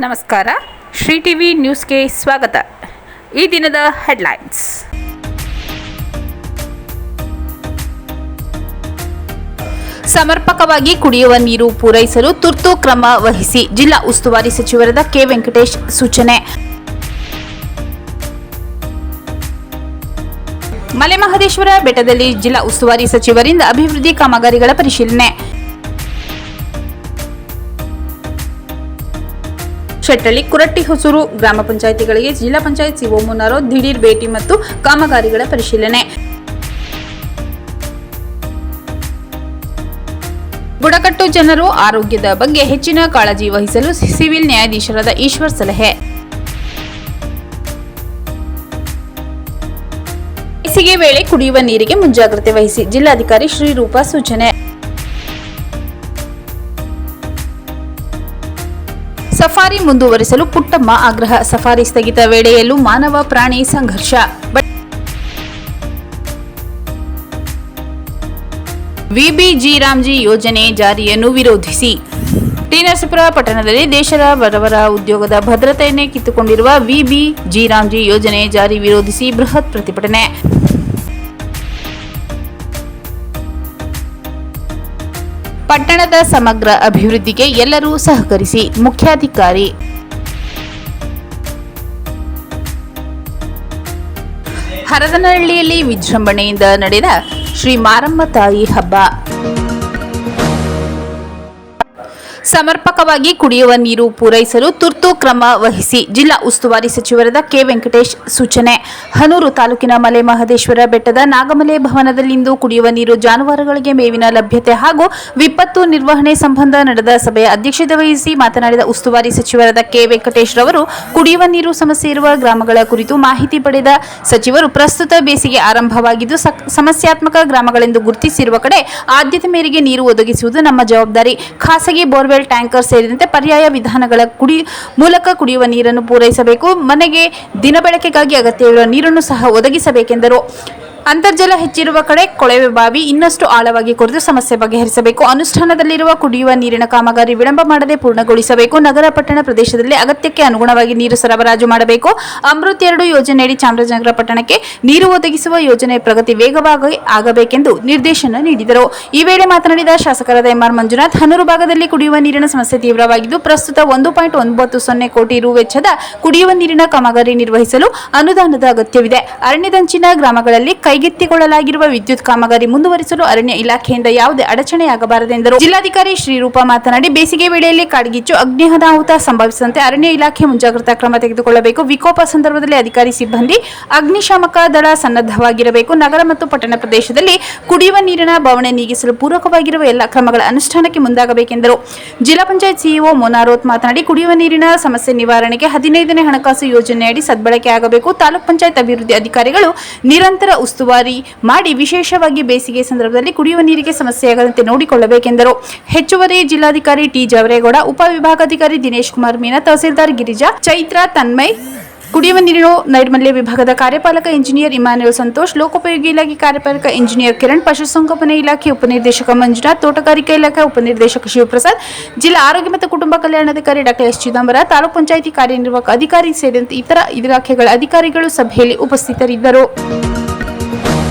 ನಮಸ್ಕಾರ. ಶ್ರೀ ಟಿವಿ ನ್ಯೂಸ್ಗೆ ಸ್ವಾಗತ. ಈ ದಿನದ ಹೆಡ್ಲೈನ್ಸ್. ಸಮರ್ಪಕವಾಗಿ ಕುಡಿಯುವ ನೀರು ಪೂರೈಸಲು ತುರ್ತು ಕ್ರಮ ವಹಿಸಿ ಜಿಲ್ಲಾ ಉಸ್ತುವಾರಿ ಸಚಿವರಾದ ಕೆ ವೆಂಕಟೇಶ್ ಸೂಚನೆ. ಮಲೆಮಹದೇಶ್ವರ ಬೆಟ್ಟದಲ್ಲಿ ಜಿಲ್ಲಾ ಉಸ್ತುವಾರಿ ಸಚಿವರಿಂದ ಅಭಿವೃದ್ಧಿ ಕಾಮಗಾರಿಗಳ ಪರಿಶೀಲನೆ. ಶೆಟ್ಟಳ್ಳಿ, ಕುರಟ್ಟಿ, ಹೊಸೂರು ಗ್ರಾಮ ಪಂಚಾಯಿತಿಗಳಿಗೆ ಜಿಲ್ಲಾ ಪಂಚಾಯತ್ ಸಿಒ ಮುನ್ನಾರೋ ದಿಢೀರ್ ಭೇಟಿ ಮತ್ತು ಕಾಮಗಾರಿಗಳ ಪರಿಶೀಲನೆ. ಬುಡಕಟ್ಟು ಜನರು ಆರೋಗ್ಯದ ಬಗ್ಗೆ ಹೆಚ್ಚಿನ ಕಾಳಜಿ ವಹಿಸಲು ಸಿವಿಲ್ ನ್ಯಾಯಾಧೀಶರಾದ ಈಶ್ವರ್ ಸಲಹೆ. ಬೇಸಿಗೆ ವೇಳೆ ಕುಡಿಯುವ ನೀರಿಗೆ ಮುಂಜಾಗ್ರತೆ ವಹಿಸಿ ಜಿಲ್ಲಾಧಿಕಾರಿ ಶ್ರೀರೂಪ ಸೂಚನೆ. ಸಫಾರಿ ಮುಂದುವರಿಸಲು ಪುಟ್ಟಮ್ಮ ಆಗ್ರಹ. ಸಫಾರಿ ಸ್ಥಗಿತ ವೇಳೆಯಲ್ಲೂ ಮಾನವ ಪ್ರಾಣಿ ಸಂಘರ್ಷ. ವಿಬಿಜಿ ರಾಮ್ಜಿ ಯೋಜನೆ ಜಾರಿಯನ್ನು ವಿರೋಧಿಸಿ ಟಿ ನರಸೀಪುರ ಪಟ್ಟಣದಲ್ಲಿ ದೇಶದ ಬಡವರ ಉದ್ಯೋಗದ ಭದ್ರತೆಯನ್ನೇ ಕಿತ್ತುಕೊಂಡಿರುವ ವಿಬಿಜಿ ರಾಮ್ಜಿ ಯೋಜನೆ ಜಾರಿ ವಿರೋಧಿಸಿ ಬೃಹತ್ ಪ್ರತಿಭಟನೆ. ಪಟ್ಟಣದ ಸಮಗ್ರ ಅಭಿವೃದ್ಧಿಗೆ ಎಲ್ಲರೂ ಸಹಕರಿಸಿ ಮುಖ್ಯಾಧಿಕಾರಿ. ಹರದನಹಳ್ಳಿಯಲ್ಲಿ ವಿಜೃಂಭಣೆಯಿಂದ ನಡೆದ ಶ್ರೀ ಮಾರಮ್ಮ ತಾಯಿ ಹಬ್ಬ. ಸಮರ್ಪಕವಾಗಿ ಕುಡಿಯುವ ನೀರು ಪೂರೈಸಲು ತುರ್ತು ಕ್ರಮ ವಹಿಸಿ ಜಿಲ್ಲಾ ಉಸ್ತುವಾರಿ ಸಚಿವರಾದ ಕೆ ವೆಂಕಟೇಶ್ ಸೂಚನೆ. ಹನೂರು ತಾಲೂಕಿನ ಮಲೆಮಹದೇಶ್ವರ ಬೆಟ್ಟದ ನಾಗಮಲೆ ಭವನದಲ್ಲಿಂದು ಕುಡಿಯುವ ನೀರು, ಜಾನುವಾರುಗಳಿಗೆ ಮೇವಿನ ಲಭ್ಯತೆ ಹಾಗೂ ವಿಪತ್ತು ನಿರ್ವಹಣೆ ಸಂಬಂಧ ನಡೆದ ಸಭೆಯ ಅಧ್ಯಕ್ಷತೆ ವಹಿಸಿ ಮಾತನಾಡಿದ ಉಸ್ತುವಾರಿ ಸಚಿವರಾದ ಕೆ ವೆಂಕಟೇಶ್ ರವರು ಕುಡಿಯುವ ನೀರು ಸಮಸ್ಯೆ ಇರುವ ಗ್ರಾಮಗಳ ಕುರಿತು ಮಾಹಿತಿ ಪಡೆದ ಸಚಿವರು ಪ್ರಸ್ತುತ ಬೇಸಿಗೆ ಆರಂಭವಾಗಿದ್ದು ಸಮಸ್ಯಾತ್ಮಕ ಗ್ರಾಮಗಳೆಂದು ಗುರುತಿಸಿರುವ ಕಡೆ ಆದ್ಯತೆ ಮೇರೆಗೆ ನೀರು ಒದಗಿಸುವುದು ನಮ್ಮ ಜವಾಬ್ದಾರಿ. ಖಾಸಗಿ ಬೋರ್ವೆಲ್, ಟ್ಯಾಂಕರ್ ಸೇರಿದಂತೆ ಪರ್ಯಾಯ ವಿಧಾನಗಳ ಮೂಲಕ ಕುಡಿಯುವ ನೀರನ್ನು ಪೂರೈಸಬೇಕು. ಮನೆಗೆ ದಿನಬಳಕೆಗಾಗಿ ಅಗತ್ಯವಿರುವ ನೀರನ್ನು ಸಹ ಒದಗಿಸಬೇಕೆಂದರು. ಅಂತರ್ಜಲ ಹೆಚ್ಚಿರುವ ಕಡೆ ಕೊಳವೆ ಬಾವಿ ಇನ್ನಷ್ಟು ಆಳವಾಗಿ ಕೊರೆದು ಸಮಸ್ಯೆ ಬಗೆಹರಿಸಬೇಕು. ಅನುಷ್ಠಾನದಲ್ಲಿರುವ ಕುಡಿಯುವ ನೀರಿನ ಕಾಮಗಾರಿ ವಿಳಂಬ ಮಾಡದೆ ಪೂರ್ಣಗೊಳಿಸಬೇಕು. ನಗರ ಪಟ್ಟಣ ಪ್ರದೇಶದಲ್ಲಿ ಅಗತ್ಯಕ್ಕೆ ಅನುಗುಣವಾಗಿ ನೀರು ಸರಬರಾಜು ಮಾಡಬೇಕು. ಅಮೃತ್ 2 ಯೋಜನೆಯಡಿ ಚಾಮರಾಜನಗರ ಪಟ್ಟಣಕ್ಕೆ ನೀರು ಒದಗಿಸುವ ಯೋಜನೆ ಪ್ರಗತಿ ವೇಗವಾಗಿ ಆಗಬೇಕೆಂದು ನಿರ್ದೇಶನ ನೀಡಿದರು. ಈ ವೇಳೆ ಮಾತನಾಡಿದ ಶಾಸಕರಾದ ಎಂಆರ್ ಮಂಜುನಾಥ್, ಹನೂರು ಭಾಗದಲ್ಲಿ ಕುಡಿಯುವ ನೀರಿನ ಸಮಸ್ಯೆ ತೀವ್ರವಾಗಿದ್ದು ಪ್ರಸ್ತುತ 1.90 ಕೋಟಿ ರು ವೆಚ್ಚದ ಕುಡಿಯುವ ನೀರಿನ ಕಾಮಗಾರಿ ನಿರ್ವಹಿಸಲು ಅನುದಾನದ ಅಗತ್ಯವಿದೆ. ಅರಣ್ಯದಂಚಿನ ಗ್ರಾಮಗಳಲ್ಲಿ ಕೈಗೆತ್ತಿಕೊಳ್ಳಲಾಗಿರುವ ವಿದ್ಯುತ್ ಕಾಮಗಾರಿ ಮುಂದುವರಿಸಲು ಅರಣ್ಯ ಇಲಾಖೆಯಿಂದ ಯಾವುದೇ ಅಡಚಣೆಯಾಗಬಾರದೆಂದರು. ಜಿಲ್ಲಾಧಿಕಾರಿ ಶ್ರೀರೂಪ ಮಾತನಾಡಿ, ಬೇಸಿಗೆ ವೇಳೆಯಲ್ಲಿ ಕಾಡ್ಗಿಚ್ಚು, ಅಗ್ನಿಅನಾಹುತ ಸಂಭವಿಸದಂತೆ ಅರಣ್ಯ ಇಲಾಖೆ ಮುಂಜಾಗ್ರತಾ ಕ್ರಮ ತೆಗೆದುಕೊಳ್ಳಬೇಕು. ವಿಕೋಪ ಸಂದರ್ಭದಲ್ಲಿ ಅಧಿಕಾರಿ ಸಿಬ್ಬಂದಿ, ಅಗ್ನಿಶಾಮಕ ದಳ ಸನ್ನದ್ಧವಾಗಿರಬೇಕು. ನಗರ ಮತ್ತು ಪಟ್ಟಣ ಪ್ರದೇಶದಲ್ಲಿ ಕುಡಿಯುವ ನೀರಿನ ಬವಣೆ ನೀಗಿಸಲು ಪೂರಕವಾಗಿರುವ ಎಲ್ಲ ಕ್ರಮಗಳ ಅನುಷ್ಠಾನಕ್ಕೆ ಮುಂದಾಗಬೇಕೆಂದರು. ಜಿಲ್ಲಾ ಪಂಚಾಯತ್ ಸಿಇಒ ಮೊನಾರೋತ್ ಮಾತನಾಡಿ, ಕುಡಿಯುವ ನೀರಿನ ಸಮಸ್ಯೆ ನಿವಾರಣೆಗೆ 15ನೇ ಹಣಕಾಸು ಯೋಜನೆಯಡಿ ಸದ್ಬಳಕೆ ಆಗಬೇಕು. ತಾಲೂಕ್ ಪಂಚಾಯತ್ ಅಭಿವೃದ್ಧಿ ಅಧಿಕಾರಿಗಳು ನಿರಂತರ ಉಸ್ತುವಾರಿ ಮಾಡಿ ವಿಶೇಷವಾಗಿ ಬೇಸಿಗೆ ಸಂದರ್ಭದಲ್ಲಿ ಕುಡಿಯುವ ನೀರಿಗೆ ಸಮಸ್ಯೆಯಾಗದಂತೆ ನೋಡಿಕೊಳ್ಳಬೇಕೆಂದರು. ಹೆಚ್ಚುವರಿ ಜಿಲ್ಲಾಧಿಕಾರಿ ಟಿ ಜವರೇಗೌಡ, ಉಪವಿಭಾಗಾಧಿಕಾರಿ ದಿನೇಶ್ ಕುಮಾರ್ ಮೀನಾ, ತಹಸೀಲ್ದಾರ್ ಗಿರಿಜಾ, ಚೈತ್ರ ತನ್ಮಯ್, ಕುಡಿಯುವ ನೀರಿನ ನೈರ್ಮಲ್ಯ ವಿಭಾಗದ ಕಾರ್ಯಪಾಲಕ ಇಂಜಿನಿಯರ್ ಇಮ್ಯಾನ್ಯುಯಲ್ ಸಂತೋಷ್, ಲೋಕೋಪಯೋಗಿ ಇಲಾಖೆ ಕಾರ್ಯಪಾಲಕ ಇಂಜಿನಿಯರ್ ಕಿರಣ್, ಪಶುಸಂಗೋಪನಾ ಇಲಾಖೆ ಉಪನಿರ್ದೇಶಕ ಮಂಜುನಾಥ್, ತೋಟಗಾರಿಕಾ ಇಲಾಖೆ ಉಪನಿರ್ದೇಶಕ ಶಿವಪ್ರಸಾದ್, ಜಿಲ್ಲಾ ಆರೋಗ್ಯ ಮತ್ತು ಕುಟುಂಬ ಕಲ್ಯಾಣಾಧಿಕಾರಿ ಡಾಕ್ಟರ್ ಎಸ್ ಚಿದಂಬರ, ತಾಲೂಕ್ ಪಂಚಾಯಿತಿ ಕಾರ್ಯನಿರ್ವಾಹಕ ಅಧಿಕಾರಿ ಸೇರಿದಂತೆ ಇತರ ಇಲಾಖೆಗಳ ಅಧಿಕಾರಿಗಳು ಸಭೆಯಲ್ಲಿ ಉಪಸ್ಥಿತರಿದ್ದರು.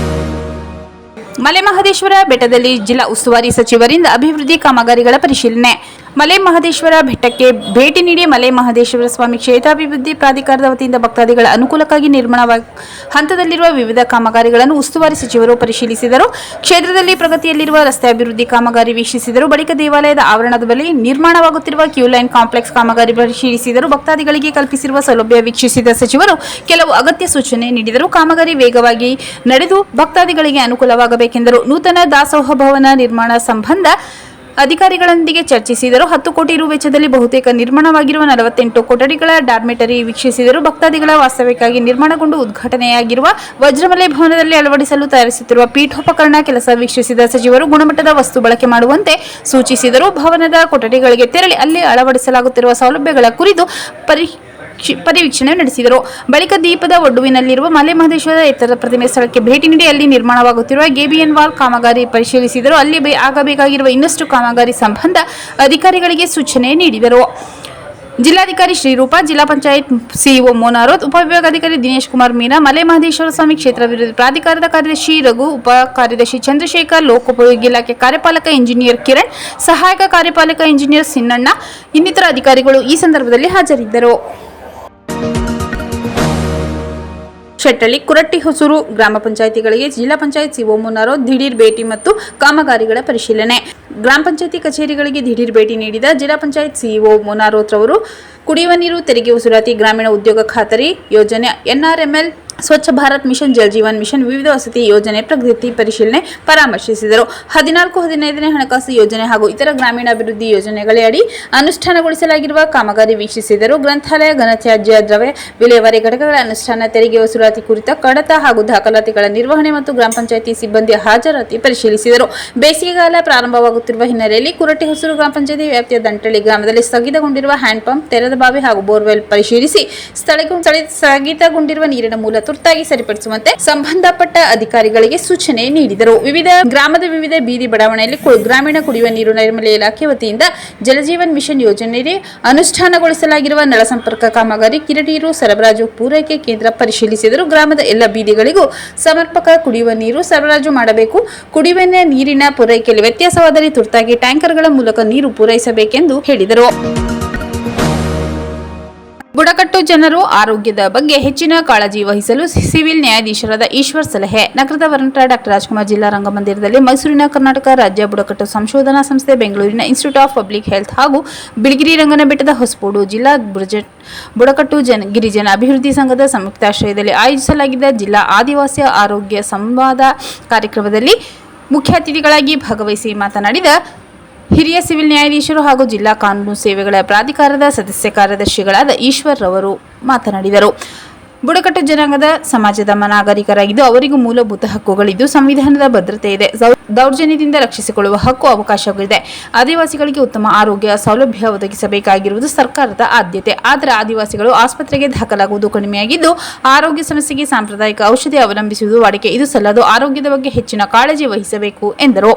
ಮಲೆಮಹದೇಶ್ವರ ಬೆಟ್ಟದಲ್ಲಿ ಜಿಲ್ಲಾ ಉಸ್ತುವಾರಿ ಸಚಿವರಿಂದ ಅಭಿವೃದ್ಧಿ ಕಾಮಗಾರಿಗಳ ಪರಿಶೀಲನೆ. ಮಲೆಮಹದೇಶ್ವರ ಬೆಟ್ಟಕ್ಕೆ ಭೇಟಿ ನೀಡಿ ಮಲೆಮಹದೇಶ್ವರ ಸ್ವಾಮಿ ಕ್ಷೇತ್ರಾಭಿವೃದ್ಧಿ ಪ್ರಾಧಿಕಾರದ ವತಿಯಿಂದ ಭಕ್ತಾದಿಗಳ ಅನುಕೂಲಕ್ಕಾಗಿ ನಿರ್ಮಾಣ ಹಂತದಲ್ಲಿರುವ ವಿವಿಧ ಕಾಮಗಾರಿಗಳನ್ನು ಉಸ್ತುವಾರಿ ಸಚಿವರು ಪರಿಶೀಲಿಸಿದರು. ಕ್ಷೇತ್ರದಲ್ಲಿ ಪ್ರಗತಿಯಲ್ಲಿರುವ ರಸ್ತೆ ಅಭಿವೃದ್ಧಿ ಕಾಮಗಾರಿ ವೀಕ್ಷಿಸಿದರು. ಬಳಿಕ ದೇವಾಲಯದ ಆವರಣದ ಬಳಿ ನಿರ್ಮಾಣವಾಗುತ್ತಿರುವ ಕ್ಯೂ ಲೈನ್ ಕಾಂಪ್ಲೆಕ್ಸ್ ಕಾಮಗಾರಿ ಪರಿಶೀಲಿಸಿದರು. ಭಕ್ತಾದಿಗಳಿಗೆ ಕಲ್ಪಿಸಿರುವ ಸೌಲಭ್ಯ ವೀಕ್ಷಿಸಿದ ಸಚಿವರು ಕೆಲವು ಅಗತ್ಯ ಸೂಚನೆ ನೀಡಿದರು. ಕಾಮಗಾರಿ ವೇಗವಾಗಿ ನಡೆದು ಭಕ್ತಾದಿಗಳಿಗೆ ಅನುಕೂಲವಾಗಬೇಕೆಂದರು. ನೂತನ ದಾಸೋಹ ಭವನ ನಿರ್ಮಾಣ ಸಂಬಂಧ ಅಧಿಕಾರಿಗಳೊಂದಿಗೆ ಚರ್ಚಿಸಿದರು. 10 ಕೋಟಿ ರು ವೆಚ್ಚದಲ್ಲಿ ಬಹುತೇಕ ನಿರ್ಮಾಣವಾಗಿರುವ 48 ಕೊಠಡಿಗಳ ಡಾರ್ಮೆಟರಿ ವೀಕ್ಷಿಸಿದರು. ಭಕ್ತಾದಿಗಳ ವಾಸ್ತವ್ಯಕ್ಕಾಗಿ ನಿರ್ಮಾಣಗೊಂಡು ಉದ್ಘಾಟನೆಯಾಗಿರುವ ವಜ್ರಮಲೆ ಭವನದಲ್ಲಿ ಅಳವಡಿಸಲು ತಯಾರಿಸುತ್ತಿರುವ ಪೀಠೋಪಕರಣ ಕೆಲಸ ವೀಕ್ಷಿಸಿದ ಸಚಿವರು ಗುಣಮಟ್ಟದ ವಸ್ತು ಬಳಕೆ ಮಾಡುವಂತೆ ಸೂಚಿಸಿದರು. ಭವನದ ಕೊಠಡಿಗಳಿಗೆ ತೆರಳಿ ಅಲ್ಲಿ ಅಳವಡಿಸಲಾಗುತ್ತಿರುವ ಸೌಲಭ್ಯಗಳ ಕುರಿತು ಪರಿವೀಕ್ಷಣೆ ನಡೆಸಿದರು. ಬಳಿಕ ದೀಪದ ಒಡ್ಡುವಿನಲ್ಲಿರುವ ಮಲೆಮಹದೇಶ್ವರ ಎತ್ತರದ ಪ್ರತಿಮೆ ಸ್ಥಳಕ್ಕೆ ಭೇಟಿ ನೀಡಿ ಅಲ್ಲಿ ನಿರ್ಮಾಣವಾಗುತ್ತಿರುವ ಗೇಬಿಯನ್ ವಾಲ್ ಕಾಮಗಾರಿ ಪರಿಶೀಲಿಸಿದರು. ಅಲ್ಲಿ ಆಗಬೇಕಾಗಿರುವ ಇನ್ನಷ್ಟು ಕಾಮಗಾರಿ ಸಂಬಂಧ ಅಧಿಕಾರಿಗಳಿಗೆ ಸೂಚನೆ ನೀಡಿದರು. ಜಿಲ್ಲಾಧಿಕಾರಿ ಶ್ರೀರೂಪ, ಜಿಲ್ಲಾ ಪಂಚಾಯತ್ ಸಿಇಒ ಮೋನಾರೋತ್, ಉಪವಿಭಾಗಾಧಿಕಾರಿ ದಿನೇಶ್ ಕುಮಾರ್ ಮೀನಾ, ಮಲೆ ಮಹದೇಶ್ವರ ಸ್ವಾಮಿ ಕ್ಷೇತ್ರಾಭಿವೃದ್ಧಿ ಪ್ರಾಧಿಕಾರದ ಕಾರ್ಯದರ್ಶಿ ರಘು, ಉಪ ಕಾರ್ಯದರ್ಶಿ ಚಂದ್ರಶೇಖರ್, ಲೋಕೋಪಯೋಗಿ ಇಲಾಖೆ ಕಾರ್ಯಪಾಲಕ ಇಂಜಿನಿಯರ್ ಕಿರಣ್, ಸಹಾಯಕ ಕಾರ್ಯಪಾಲಕ ಇಂಜಿನಿಯರ್ ಸಿನ್ನಣ್ಣ ಇನ್ನಿತರ ಅಧಿಕಾರಿಗಳು ಈ ಸಂದರ್ಭದಲ್ಲಿ ಹಾಜರಿದ್ದರು. ಶೆಟ್ಟಳ್ಳಿ, ಕುರಟ್ಟಿ, ಹೊಸೂರು ಗ್ರಾಮ ಪಂಚಾಯಿತಿಗಳಿಗೆ ಜಿಲ್ಲಾ ಪಂಚಾಯತ್ ಸಿಒ ಮೋನಾರೋತ್ ದಿಢೀರ್ ಭೇಟಿ ಮತ್ತು ಕಾಮಗಾರಿಗಳ ಪರಿಶೀಲನೆ. ಗ್ರಾಮ ಪಂಚಾಯಿತಿ ಕಚೇರಿಗಳಿಗೆ ದಿಢೀರ್ ಭೇಟಿ ನೀಡಿದ ಜಿಲ್ಲಾ ಪಂಚಾಯತ್ ಸಿಇಒ ಮೋನಾರೋತ್ ರವರು ಕುಡಿಯುವ ನೀರು, ತೆರಿಗೆ ವಸೂಲಾತಿ, ಗ್ರಾಮೀಣ ಉದ್ಯೋಗ ಖಾತರಿ ಯೋಜನೆ, NRML, Swachh Bharat mission, Jal Jeevan mission, ವಿವಿಧ ವಸತಿ ಯೋಜನೆ ಪ್ರಗತಿ ಪರಿಶೀಲನೆ ಪರಾಮರ್ಶಿಸಿದರು. 14-15ನೇ ಹಣಕಾಸು ಯೋಜನೆ ಹಾಗೂ ಇತರ ಗ್ರಾಮೀಣಾಭಿವೃದ್ಧಿ ಯೋಜನೆಗಳ ಅಡಿ ಅನುಷ್ಠಾನಗೊಳಿಸಲಾಗಿರುವ ಕಾಮಗಾರಿ ವೀಕ್ಷಿಸಿದರು. ಗ್ರಂಥಾಲಯ, ಘನತ್ಯಾಜ್ಯ ದ್ರವ್ಯ ವಿಲೇವಾರಿ ಘಟಕಗಳ ಅನುಷ್ಠಾನ, ತೆರಿಗೆ ವಸೂಲಾತಿ ಕುರಿತ ಕಡತ ಹಾಗೂ ದಾಖಲಾತಿಗಳ ನಿರ್ವಹಣೆ ಮತ್ತು ಗ್ರಾಮ ಪಂಚಾಯಿತಿ ಸಿಬ್ಬಂದಿಯ ಹಾಜರಾತಿ ಪರಿಶೀಲಿಸಿದರು. ಬೇಸಿಗೆಗಾಲ ಪ್ರಾರಂಭವಾಗುತ್ತಿರುವ ಹಿನ್ನೆಲೆಯಲ್ಲಿ ಕುರಟ್ಟಿ, ಹೊಸೂರು ಗ್ರಾಮ ಪಂಚಾಯಿತಿ ವ್ಯಾಪ್ತಿಯ ದಂಟಳ್ಳಿ ಗ್ರಾಮದಲ್ಲಿ ಸ್ಥಗಿತಗೊಂಡಿರುವ ಹ್ಯಾಂಡ್ ಪಂಪ್, ತೆರೆದ ಬಾವಿ ಹಾಗೂ ಬೋರ್ವೆಲ್ ಪರಿಶೀಲಿಸಿ ಸ್ಥಗಿತಗೊಂಡಿರುವ ನೀರಿನ ಮೂಲ ತುರ್ತಾಗಿ ಸರಿಪಡಿಸುವಂತೆ ಸಂಬಂಧಪಟ್ಟ ಅಧಿಕಾರಿಗಳಿಗೆ ಸೂಚನೆ ನೀಡಿದರು. ಗ್ರಾಮದ ವಿವಿಧ ಬೀದಿ ಬಡಾವಣೆಯಲ್ಲಿ ಗ್ರಾಮೀಣ ಕುಡಿಯುವ ನೀರು ನೈರ್ಮಲ್ಯ ಇಲಾಖೆ ವತಿಯಿಂದ ಜಲಜೀವನ್ ಮಿಷನ್ ಯೋಜನೆಯಡಿ ಅನುಷ್ಠಾನಗೊಳಿಸಲಾಗಿರುವ ನಳ ಸಂಪರ್ಕ ಕಾಮಗಾರಿ, ಕಿರಿನೀರು ಸರಬರಾಜು ಪೂರೈಕೆ ಕೇಂದ್ರ ಪರಿಶೀಲಿಸಿದರು. ಗ್ರಾಮದ ಎಲ್ಲ ಬೀದಿಗಳಿಗೂ ಸಮರ್ಪಕ ಕುಡಿಯುವ ನೀರು ಸರಬರಾಜು ಮಾಡಬೇಕು. ಕುಡಿಯುವ ನೀರಿನ ಪೂರೈಕೆಯಲ್ಲಿ ವ್ಯತ್ಯಾಸವಾದಲ್ಲಿ ತುರ್ತಾಗಿ ಟ್ಯಾಂಕರ್ಗಳ ಮೂಲಕ ನೀರು ಪೂರೈಸಬೇಕೆಂದು ಹೇಳಿದರು. ಬುಡಕಟ್ಟು ಜನರು ಆರೋಗ್ಯದ ಬಗ್ಗೆ ಹೆಚ್ಚಿನ ಕಾಳಜಿ ವಹಿಸಲು ಸಿವಿಲ್ ನ್ಯಾಯಾಧೀಶರಾದ ಈಶ್ವರ್ ಸಲಹೆ. ನಗರದ ವರನಟ ಡಾ. ರಾಜ್ಕುಮಾರ್ ಜಿಲ್ಲಾ ರಂಗಮಂದಿರದಲ್ಲಿ ಮೈಸೂರಿನ ಕರ್ನಾಟಕ ರಾಜ್ಯ ಬುಡಕಟ್ಟು ಸಂಶೋಧನಾ ಸಂಸ್ಥೆ, ಬೆಂಗಳೂರಿನ ಇನ್ಸ್ಟಿಟ್ಯೂಟ್ ಆಫ್ ಪಬ್ಲಿಕ್ ಹೆಲ್ತ್ ಹಾಗೂ ಬಿಳಿಗಿರಿ ರಂಗನಬೆಟ್ಟದ ಹೊಸಪೋಡು ಜಿಲ್ಲಾ ಬುಡಕಟ್ಟು ಗಿರಿಜನ ಅಭಿವೃದ್ಧಿ ಸಂಘದ ಸಂಯುಕ್ತಾಶ್ರಯದಲ್ಲಿ ಆಯೋಜಿಸಲಾಗಿದ್ದ ಜಿಲ್ಲಾ ಆದಿವಾಸಿ ಆರೋಗ್ಯ ಸಂವಾದ ಕಾರ್ಯಕ್ರಮದಲ್ಲಿ ಮುಖ್ಯ ಅತಿಥಿಗಳಾಗಿ ಭಾಗವಹಿಸಿ ಮಾತನಾಡಿದ ಹಿರಿಯ ಸಿವಿಲ್ ನ್ಯಾಯಾಧೀಶರು ಹಾಗೂ ಜಿಲ್ಲಾ ಕಾನೂನು ಸೇವೆಗಳ ಪ್ರಾಧಿಕಾರದ ಸದಸ್ಯ ಕಾರ್ಯದರ್ಶಿಗಳಾದ ಈಶ್ವರ್ ರವರು ಮಾತನಾಡಿದರು. ಬುಡಕಟ್ಟು ಜನಾಂಗದ ಸಮಾಜದ ನಾಗರಿಕರಾಗಿದ್ದು ಅವರಿಗೂ ಮೂಲಭೂತ ಹಕ್ಕುಗಳಿದ್ದು ಸಂವಿಧಾನದ ಭದ್ರತೆ ಇದೆ. ದೌರ್ಜನ್ಯದಿಂದ ರಕ್ಷಿಸಿಕೊಳ್ಳುವ ಹಕ್ಕು ಅವಕಾಶವಿದೆ. ಆದಿವಾಸಿಗಳಿಗೆ ಉತ್ತಮ ಆರೋಗ್ಯ ಸೌಲಭ್ಯ ಒದಗಿಸಬೇಕಾಗಿರುವುದು ಸರ್ಕಾರದ ಆದ್ಯತೆ. ಆದರೆ ಆದಿವಾಸಿಗಳು ಆಸ್ಪತ್ರೆಗೆ ದಾಖಲಾಗುವುದು ಕಡಿಮೆಯಾಗಿದ್ದು ಆರೋಗ್ಯ ಸಮಸ್ಯೆಗೆ ಸಾಂಪ್ರದಾಯಿಕ ಔಷಧಿ ಅವಲಂಬಿಸುವುದು ವಾಡಿಕೆ. ಇದು ಸಲ್ಲದು. ಆರೋಗ್ಯದ ಬಗ್ಗೆ ಹೆಚ್ಚಿನ ಕಾಳಜಿ ವಹಿಸಬೇಕು ಎಂದರು.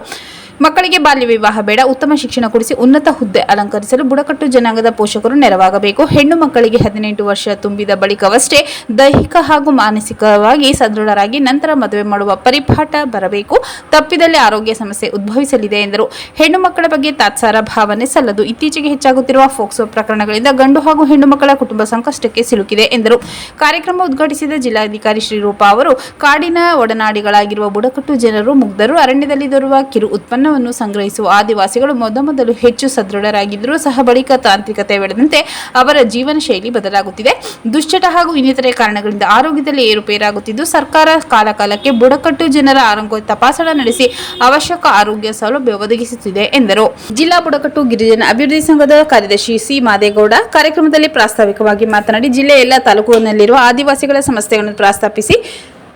ಮಕ್ಕಳಿಗೆ ಬಾಲ್ಯ ವಿವಾಹ ಬೇಡ. ಉತ್ತಮ ಶಿಕ್ಷಣ ಕೊಡಿಸಿ ಉನ್ನತ ಹುದ್ದೆ ಅಲಂಕರಿಸಲು ಬುಡಕಟ್ಟು ಜನಾಂಗದ ಪೋಷಕರು ನೆರವಾಗಬೇಕು. ಹೆಣ್ಣು ಮಕ್ಕಳಿಗೆ 18 ವರ್ಷ ತುಂಬಿದ ಬಳಿಕವಷ್ಟೇ ದೈಹಿಕ ಹಾಗೂ ಮಾನಸಿಕವಾಗಿ ಸದೃಢರಾಗಿ ನಂತರ ಮದುವೆ ಮಾಡುವ ಪರಿಪಾಠ ಬರಬೇಕು. ತಪ್ಪಿದಲ್ಲಿ ಆರೋಗ್ಯ ಸಮಸ್ಯೆ ಉದ್ಭವಿಸಲಿದೆ ಎಂದರು. ಹೆಣ್ಣು ಮಕ್ಕಳ ಬಗ್ಗೆ ತಾತ್ಸಾರ ಭಾವನೆ ಸಲ್ಲದು. ಇತ್ತೀಚೆಗೆ ಹೆಚ್ಚಾಗುತ್ತಿರುವ ಫೋಕ್ಸೋ ಪ್ರಕರಣಗಳಿಂದ ಗಂಡು ಹಾಗೂ ಹೆಣ್ಣು ಮಕ್ಕಳ ಕುಟುಂಬ ಸಂಕಷ್ಟಕ್ಕೆ ಸಿಲುಕಿದೆ ಎಂದರು. ಕಾರ್ಯಕ್ರಮ ಉದ್ಘಾಟಿಸಿದ ಜಿಲ್ಲಾಧಿಕಾರಿ ಶ್ರೀರೂಪ ಅವರು ಕಾಡಿನ ಒಡನಾಡಿಗಳಾಗಿರುವ ಬುಡಕಟ್ಟು ಜನರು ಮುಗ್ಧರು. ಅರಣ್ಯದಲ್ಲಿ ದೊರೆಯುವ ಕಿರು ಉತ್ಪನ್ನ ಸಂಗ್ರಹಿಸುವ ಆದಿವಾಸಿಗಳು ಮೊದಲು ಹೆಚ್ಚು ಸದೃಢರಾಗಿದ್ದರೂ ಸಹ ಬಳಿಕ ತಾಂತ್ರಿಕತೆ ಬೆಳೆದಂತೆ ಅವರ ಜೀವನ ಶೈಲಿ ಬದಲಾಗುತ್ತಿದೆ. ದುಶ್ಚಟ ಹಾಗೂ ಇನ್ನಿತರೆ ಕಾರಣಗಳಿಂದ ಆರೋಗ್ಯದಲ್ಲಿ ಏರುಪೇರಾಗುತ್ತಿದ್ದು ಸರ್ಕಾರ ಕಾಲಕಾಲಕ್ಕೆ ಬುಡಕಟ್ಟು ಜನರ ಆರೋಗ್ಯ ತಪಾಸಣೆ ನಡೆಸಿ ಅವಶ್ಯಕ ಆರೋಗ್ಯ ಸೌಲಭ್ಯ ಒದಗಿಸುತ್ತಿದೆ ಎಂದರು. ಜಿಲ್ಲಾ ಬುಡಕಟ್ಟು ಗಿರಿಜನ ಅಭಿವೃದ್ಧಿ ಸಂಘದ ಕಾರ್ಯದರ್ಶಿ ಸಿ ಮಾದೇಗೌಡ ಕಾರ್ಯಕ್ರಮದಲ್ಲಿ ಪ್ರಾಸ್ತಾವಿಕವಾಗಿ ಮಾತನಾಡಿ ಜಿಲ್ಲೆಯ ಎಲ್ಲ ತಾಲೂಕಿನಲ್ಲಿರುವ ಆದಿವಾಸಿಗಳ ಸಮಸ್ಯೆಗಳನ್ನು ಪ್ರಸ್ತಾಪಿಸಿ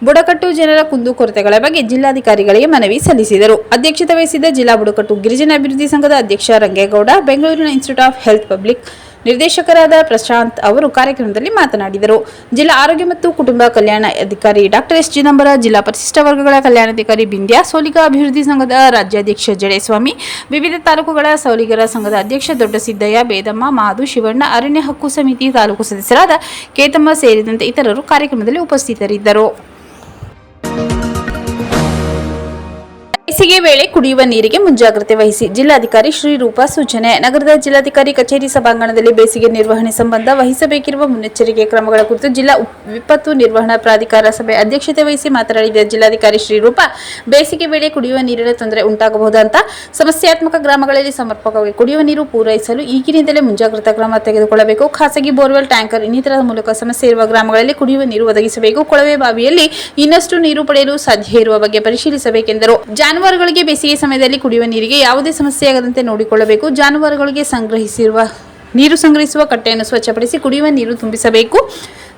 ಬುಡಕಟ್ಟು ಜನರ ಕುಂದುಕೊರತೆಗಳ ಬಗ್ಗೆ ಜಿಲ್ಲಾಧಿಕಾರಿಗಳಿಗೆ ಮನವಿ ಸಲ್ಲಿಸಿದರು. ಅಧ್ಯಕ್ಷತೆ ವಹಿಸಿದ್ದ ಜಿಲ್ಲಾ ಬುಡಕಟ್ಟು ಗಿರಿಜನ ಅಭಿವೃದ್ಧಿ ಸಂಘದ ಅಧ್ಯಕ್ಷ ರಂಗೇಗೌಡ, ಬೆಂಗಳೂರಿನ ಇನ್ಸ್ಟಿಟ್ಯೂಟ್ ಆಫ್ ಹೆಲ್ತ್ ಪಬ್ಲಿಕ್ ನಿರ್ದೇಶಕರಾದ ಪ್ರಶಾಂತ್ ಅವರು ಕಾರ್ಯಕ್ರಮದಲ್ಲಿ ಮಾತನಾಡಿದರು. ಜಿಲ್ಲಾ ಆರೋಗ್ಯ ಮತ್ತು ಕುಟುಂಬ ಕಲ್ಯಾಣ ಅಧಿಕಾರಿ ಡಾ. ಎಸ್. ಚಿದಂಬರ, ಜಿಲ್ಲಾ ಪರಿಶಿಷ್ಟ ವರ್ಗಗಳ ಕಲ್ಯಾಣಾಧಿಕಾರಿ ಬಿಂದ್ಯಾ, ಸೋಲಿಗ ಅಭಿವೃದ್ಧಿ ಸಂಘದ ರಾಜ್ಯಾಧ್ಯಕ್ಷ ಜಡೇಸ್ವಾಮಿ, ವಿವಿಧ ತಾಲೂಕುಗಳ ಸೋಲಿಗರ ಸಂಘದ ಅಧ್ಯಕ್ಷ ದೊಡ್ಡಸಿದ್ದಯ್ಯ, ಬೇದಮ್ಮ, ಮಾದು, ಶಿವಣ್ಣ, ಅರಣ್ಯ ಹಕ್ಕು ಸಮಿತಿ ತಾಲೂಕು ಸದಸ್ಯರಾದ ಕೇತಮ್ಮ ಸೇರಿದಂತೆ ಇತರರು ಕಾರ್ಯಕ್ರಮದಲ್ಲಿ ಉಪಸ್ಥಿತರಿದ್ದರು. ಬೇಸಿಗೆ ವೇಳೆ ಕುಡಿಯುವ ನೀರಿಗೆ ಮುಂಜಾಗ್ರತೆ ವಹಿಸಿ ಜಿಲ್ಲಾಧಿಕಾರಿ ಶ್ರೀರೂಪ ಸೂಚನೆ. ನಗರದ ಜಿಲ್ಲಾಧಿಕಾರಿ ಕಚೇರಿ ಸಭಾಂಗಣದಲ್ಲಿ ಬೇಸಿಗೆ ನಿರ್ವಹಣೆ ಸಂಬಂಧ ವಹಿಸಬೇಕಿರುವ ಮುನ್ನೆಚ್ಚರಿಕೆ ಕ್ರಮಗಳ ಕುರಿತು ಜಿಲ್ಲಾ ವಿಪತ್ತು ನಿರ್ವಹಣಾ ಪ್ರಾಧಿಕಾರ ಸಭೆ ಅಧ್ಯಕ್ಷತೆ ವಹಿಸಿ ಮಾತನಾಡಿದ ಜಿಲ್ಲಾಧಿಕಾರಿ ಶ್ರೀರೂಪ, ಬೇಸಿಗೆ ವೇಳೆ ಕುಡಿಯುವ ನೀರಿನ ತೊಂದರೆ ಉಂಟಾಗಬಹುದಂತ ಸಮಸ್ಯಾತ್ಮಕ ಗ್ರಾಮಗಳಲ್ಲಿ ಸಮರ್ಪಕವಾಗಿ ಕುಡಿಯುವ ನೀರು ಪೂರೈಸಲು ಈಗಿನಿಂದಲೇ ಮುಂಜಾಗ್ರತಾ ಕ್ರಮ ತೆಗೆದುಕೊಳ್ಳಬೇಕು. ಖಾಸಗಿ ಬೋರ್ವೆಲ್, ಟ್ಯಾಂಕರ್ ಇನ್ನಿತರ ಮೂಲಕ ಸಮಸ್ಯೆ ಇರುವ ಗ್ರಾಮಗಳಲ್ಲಿ ಕುಡಿಯುವ ನೀರು ಒದಗಿಸಬೇಕು. ಕೊಳವೆ ಬಾವಿಯಲ್ಲಿ ಇನ್ನಷ್ಟು ನೀರು ಪಡೆಯಲು ಸಾಧ್ಯ ಇರುವ ಬಗ್ಗೆ ಪರಿಶೀಲಿಸಬೇಕೆಂದರು. ಜಾನುವಾರುಗಳಿಗೆ ಬೇಸಿಗೆ ಸಮಯದಲ್ಲಿ ಕುಡಿಯುವ ನೀರಿಗೆ ಯಾವುದೇ ಸಮಸ್ಯೆಯಾಗದಂತೆ ನೋಡಿಕೊಳ್ಳಬೇಕು. ಜಾನುವಾರುಗಳಿಗೆ ನೀರು ಸಂಗ್ರಹಿಸುವ ಕಟ್ಟೆಯನ್ನು ಸ್ವಚ್ಛಪಡಿಸಿ ಕುಡಿಯುವ ನೀರು ತುಂಬಿಸಬೇಕು.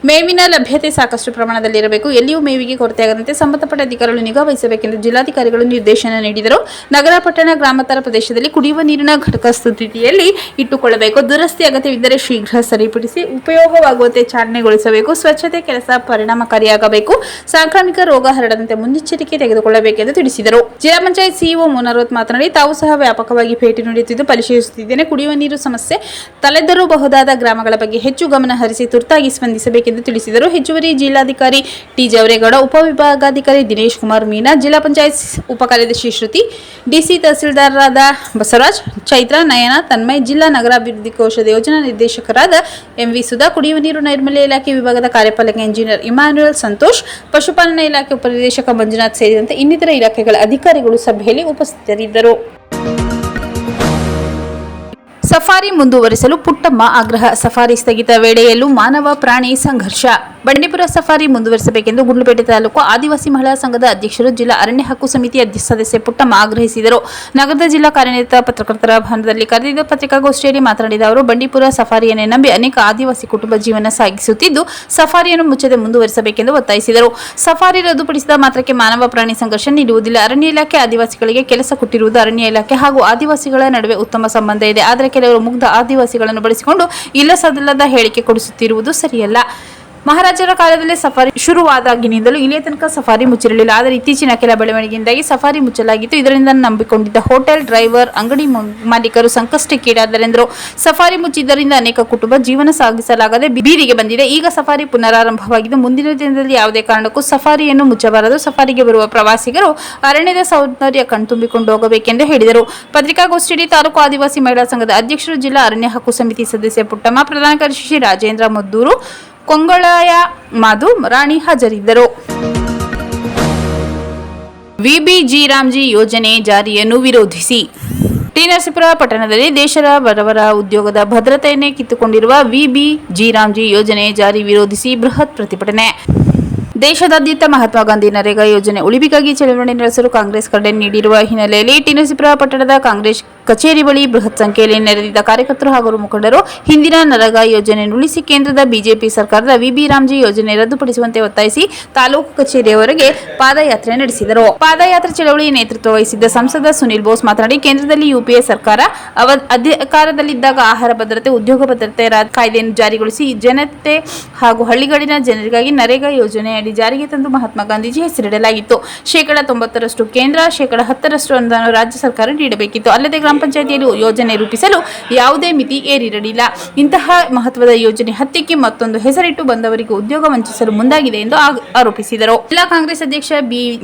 ಮೇವಿನ ಲಭ್ಯತೆ ಸಾಕಷ್ಟು ಪ್ರಮಾಣದಲ್ಲಿರಬೇಕು. ಎಲ್ಲಿಯೂ ಮೇವಿಗೆ ಕೊರತೆಯಾಗದಂತೆ ಸಂಬಂಧಪಟ್ಟ ಅಧಿಕಾರಿಗಳು ನಿಗಾ ವಹಿಸಬೇಕೆಂದು ಜಿಲ್ಲಾಧಿಕಾರಿಗಳು ನಿರ್ದೇಶನ ನೀಡಿದರು. ನಗರ, ಪಟ್ಟಣ, ಗ್ರಾಮಾಂತರ ಪ್ರದೇಶದಲ್ಲಿ ಕುಡಿಯುವ ನೀರಿನ ಘಟಕ ಸ್ಥಿತಿಯಲ್ಲಿ ಇಟ್ಟುಕೊಳ್ಳಬೇಕು. ದುರಸ್ತಿ ಅಗತ್ಯವಿದ್ದರೆ ಶೀಘ್ರ ಸರಿಪಡಿಸಿ ಉಪಯೋಗವಾಗುವಂತೆ ಚಾಲನೆಗೊಳಿಸಬೇಕು. ಸ್ವಚ್ಛತೆ ಕೆಲಸ ಪರಿಣಾಮಕಾರಿಯಾಗಬೇಕು. ಸಾಂಕ್ರಾಮಿಕ ರೋಗ ಹರಡದಂತೆ ಮುನ್ನೆಚ್ಚರಿಕೆ ತೆಗೆದುಕೊಳ್ಳಬೇಕೆಂದು ತಿಳಿಸಿದರು. ಜಿಲ್ಲಾ ಪಂಚಾಯತ್ ಸಿಇಒ ಮೋನಾರತ್ ಮಾತನಾಡಿ, ತಾವು ಸಹ ವ್ಯಾಪಕವಾಗಿ ಭೇಟಿ ನೀಡುತ್ತಿದ್ದು ಪರಿಶೀಲಿಸುತ್ತಿದ್ದೇನೆ. ಕುಡಿಯುವ ನೀರು ಸಮಸ್ಯೆ ತಲೆದೋರಬಹುದಾದ ಗ್ರಾಮಗಳ ಬಗ್ಗೆ ಹೆಚ್ಚು ಗಮನ ಹರಿಸಿ ತುರ್ತಾಗಿ ಸ್ಪಂದಿಸಬೇಕೆಂದು ತಿಳಿಸಿದರು. ಹೆಚ್ಚುವರಿ ಜಿಲ್ಲಾಧಿಕಾರಿ ಟಿ. ಜವರೇಗೌಡ, ಉಪವಿಭಾಗಾಧಿಕಾರಿ ದಿನೇಶ್ ಕುಮಾರ್ ಮೀನಾ, ಜಿಲ್ಲಾ ಪಂಚಾಯತ್ ಉಪ ಕಾರ್ಯದರ್ಶಿ ಶ್ರುತಿ, ಡಿಸಿ ತಹಸೀಲ್ದಾರರಾದ ಬಸವರಾಜ್, ಚೈತ್ರ, ನಯನ, ತನ್ಮಯ್, ಜಿಲ್ಲಾ ನಗರಾಭಿವೃದ್ಧಿ ಕೋಶದ ಯೋಜನಾ ನಿರ್ದೇಶಕರಾದ ಎಂವಿ ಸುಧಾ, ಕುಡಿಯುವ ನೀರು ನೈರ್ಮಲ್ಯ ಇಲಾಖೆ ವಿಭಾಗದ ಕಾರ್ಯಪಾಲಕ ಇಂಜಿನಿಯರ್ ಇಮ್ಯಾನ್ಯುಯಲ್ ಸಂತೋಷ್, ಪಶುಪಾಲನಾ ಇಲಾಖೆ ಉಪನಿರ್ದೇಶಕ ಮಂಜುನಾಥ್ ಸೇರಿದಂತೆ ಇನ್ನಿತರ ಇಲಾಖೆಗಳ ಅಧಿಕಾರಿಗಳು ಸಭೆಯಲ್ಲಿ ಉಪಸ್ಥಿತರಿದ್ದರು. ಸಫಾರಿ ಮುಂದುವರಿಸಲು ಪುಟ್ಟಮ್ಮ ಆಗ್ರಹ. ಸಫಾರಿ ಸ್ಥಗಿತ ವೇಳೆಯಲ್ಲೂ ಮಾನವ ಪ್ರಾಣಿ ಸಂಘರ್ಷ. ಬಂಡೀಪುರ ಸಫಾರಿ ಮುಂದುವರಿಸಬೇಕೆಂದು ಗುಂಡ್ಲುಪೇಟೆ ತಾಲೂಕು ಆದಿವಾಸಿ ಮಹಿಳಾ ಸಂಘದ ಅಧ್ಯಕ್ಷರು, ಜಿಲ್ಲಾ ಅರಣ್ಯ ಹಕ್ಕು ಸಮಿತಿ ಸದಸ್ಯೆ ಪುಟ್ಟಮ್ಮ ಆಗ್ರಹಿಸಿದರು. ನಗರದ ಜಿಲ್ಲಾ ಕಾರ್ಯನಿರತ ಪತ್ರಕರ್ತರ ಭವನದಲ್ಲಿ ಕರೆದಿದ್ದ ಪತ್ರಿಕಾಗೋಷ್ಠಿಯಲ್ಲಿ ಮಾತನಾಡಿದ ಅವರು, ಬಂಡೀಪುರ ಸಫಾರಿಯನ್ನೇ ನಂಬಿ ಅನೇಕ ಆದಿವಾಸಿ ಕುಟುಂಬ ಜೀವನ ಸಾಗಿಸುತ್ತಿದ್ದು, ಸಫಾರಿಯನ್ನು ಮುಚ್ಚದೆ ಮುಂದುವರಿಸಬೇಕೆಂದು ಒತ್ತಾಯಿಸಿದರು. ಸಫಾರಿ ರದ್ದುಪಡಿಸಿದ ಮಾತ್ರಕ್ಕೆ ಮಾನವ ಪ್ರಾಣಿ ಸಂಘರ್ಷ ನಿಲ್ಲುವುದಿಲ್ಲ. ಅರಣ್ಯ ಇಲಾಖೆ ಆದಿವಾಸಿಗಳಿಗೆ ಕೆಲಸ ಕೊಟ್ಟಿರುವುದು. ಅರಣ್ಯ ಇಲಾಖೆ ಹಾಗೂ ಆದಿವಾಸಿಗಳ ನಡುವೆ ಉತ್ತಮ ಸಂಬಂಧ ಇದೆ. ಆದರೆ ಕೆಲವರು ಮುಗ್ಧ ಆದಿವಾಸಿಗಳನ್ನು ಬಳಸಿಕೊಂಡು ಇಲ್ಲಸಲ್ಲದ ಹೇಳಿಕೆ ಕೊಡಿಸುತ್ತಿರುವುದು ಸರಿಯಲ್ಲ. ಮಹಾರಾಜರ ಕಾಲದಲ್ಲಿ ಸಫಾರಿ ಶುರುವಾದಾಗಿನಿಂದಲೂ ಇಲ್ಲಿಯ ತನಕ ಸಫಾರಿ ಮುಚ್ಚಿರಲಿಲ್ಲ. ಆದರೆ ಇತ್ತೀಚಿನ ಕೆಲ ಬೆಳವಣಿಗೆಯಿಂದಾಗಿ ಸಫಾರಿ ಮುಚ್ಚಲಾಗಿತ್ತು. ಇದರಿಂದ ನಂಬಿಕೊಂಡಿದ್ದ ಹೋಟೆಲ್, ಡ್ರೈವರ್, ಅಂಗಡಿ ಮಾಲೀಕರು ಸಂಕಷ್ಟಕ್ಕೀಡಾದರೆಂದರು. ಸಫಾರಿ ಮುಚ್ಚಿದ್ದರಿಂದ ಅನೇಕ ಕುಟುಂಬ ಜೀವನ ಸಾಗಿಸಲಾಗದೆ ಬೀದಿಗೆ ಬಂದಿದೆ. ಈಗ ಸಫಾರಿ ಪುನರಾರಂಭವಾಗಿದ್ದು, ಮುಂದಿನ ದಿನದಲ್ಲಿ ಯಾವುದೇ ಕಾರಣಕ್ಕೂ ಸಫಾರಿಯನ್ನು ಮುಚ್ಚಬಾರದು. ಸಫಾರಿಗೆ ಬರುವ ಪ್ರವಾಸಿಗರು ಅರಣ್ಯದ ಸೌಂದರ್ಯ ಕಣ್ತುಂಬಿಕೊಂಡು ಹೋಗಬೇಕೆಂದು ಹೇಳಿದರು. ಪತ್ರಿಕಾಗೋಷ್ಠಿಯಲ್ಲಿ ತಾಲೂಕು ಆದಿವಾಸಿ ಮಹಿಳಾ ಸಂಘದ ಅಧ್ಯಕ್ಷರು, ಜಿಲ್ಲಾ ಅರಣ್ಯ ಹಕ್ಕು ಸಮಿತಿ ಸದಸ್ಯೆ ಪುಟ್ಟಮ್ಮ, ಪ್ರಧಾನ ಕಾರ್ಯದರ್ಶಿ ರಾಜೇಂದ್ರ ಮದ್ದೂರು, ಕೊಂಗೊಳಯ ಮಾಧು, ರಾಣಿ ಹಾಜರಿದ್ದರು. ವಿಬಿಜಿ ರಾಮ್ಜಿ ಯೋಜನೆ ಜಾರಿಯನ್ನು ವಿರೋಧಿಸಿ ಟಿ. ನರಸೀಪುರ ಪಟ್ಟಣದಲ್ಲಿ ದೇಶದ ಬಡವರ ಉದ್ಯೋಗದ ಭದ್ರತೆಯನ್ನೇ ಕಿತ್ತುಕೊಂಡಿರುವ ವಿಬಿಜಿ ರಾಮ್ಜಿ ಯೋಜನೆ ಜಾರಿ ವಿರೋಧಿಸಿ ಬೃಹತ್ ಪ್ರತಿಭಟನೆ. ದೇಶದಾದ್ಯಂತ ಮಹಾತ್ಮ ಗಾಂಧಿ ನರೇಗಾ ಯೋಜನೆ ಉಳಿವಿಗಾಗಿ ಚಳವಳಿ ನಡೆಸಲು ಕಾಂಗ್ರೆಸ್ ಕರೆ ನೀಡಿರುವ ಹಿನ್ನೆಲೆಯಲ್ಲಿ ಟಿ. ನರಸೀಪುರ ಪಟ್ಟಣದ ಕಾಂಗ್ರೆಸ್ ಕಚೇರಿ ಬಳಿ ಬೃಹತ್ ಸಂಖ್ಯೆಯಲ್ಲಿ ನೆರೆದಿದ್ದ ಕಾರ್ಯಕರ್ತರು ಹಾಗೂ ಮುಖಂಡರು ಹಿಂದಿನ ನರೇಗಾ ಯೋಜನೆಯನ್ನು ಉಳಿಸಿ ಕೇಂದ್ರದ ಬಿಜೆಪಿ ಸರ್ಕಾರದ ವಿಬಿ ರಾಮ್ಜಿ ಯೋಜನೆ ರದ್ದುಪಡಿಸುವಂತೆ ಒತ್ತಾಯಿಸಿ ತಾಲೂಕು ಕಚೇರಿಯವರೆಗೆ ಪಾದಯಾತ್ರೆ ನಡೆಸಿದರು. ಪಾದಯಾತ್ರೆ ಚಳವಳಿ ನೇತೃತ್ವ ವಹಿಸಿದ್ದ ಸಂಸದ ಸುನಿಲ್ ಬೋಸ್ ಮಾತನಾಡಿ, ಕೇಂದ್ರದಲ್ಲಿ ಯುಪಿಎ ಸರ್ಕಾರ ಅಧಿಕಾರದಲ್ಲಿದ್ದಾಗ ಆಹಾರ ಭದ್ರತೆ, ಉದ್ಯೋಗ ಭದ್ರತೆ ಕಾಯ್ದೆಯನ್ನು ಜಾರಿಗೊಳಿಸಿ ಜನತೆ ಹಾಗೂ ಹಳ್ಳಿಗಳಿನ ಜನರಿಗಾಗಿ ನರೇಗಾ ಯೋಜನೆಯಡಿ ಜಾರಿಗೆ ತಂದು ಮಹಾತ್ಮ ಗಾಂಧೀಜಿ ಹೆಸರಿಡಲಾಗಿತ್ತು. 90% ಕೇಂದ್ರ, 10% ಅನುದಾನ ರಾಜ್ಯ ಸರ್ಕಾರ ನೀಡಬೇಕಿತ್ತು. ಅಲ್ಲದೆ ಗ್ರಾಮ ಪಂಚಾಯಿತಿಯಲ್ಲಿ ಯೋಜನೆ ರೂಪಿಸಲು ಯಾವುದೇ ಮಿತಿ ಏರಿರಲಿಲ್ಲ. ಇಂತಹ ಮಹತ್ವದ ಯೋಜನೆ ಹತ್ತಿಕ್ಕಿ ಮತ್ತೊಂದು ಹೆಸರಿಟ್ಟು ಬಂದವರಿಗೆ ಉದ್ಯೋಗ ವಂಚಿಸಲು ಮುಂದಾಗಿದೆ ಎಂದು ಆರೋಪಿಸಿದರು. ಜಿಲ್ಲಾ ಕಾಂಗ್ರೆಸ್ ಅಧ್ಯಕ್ಷ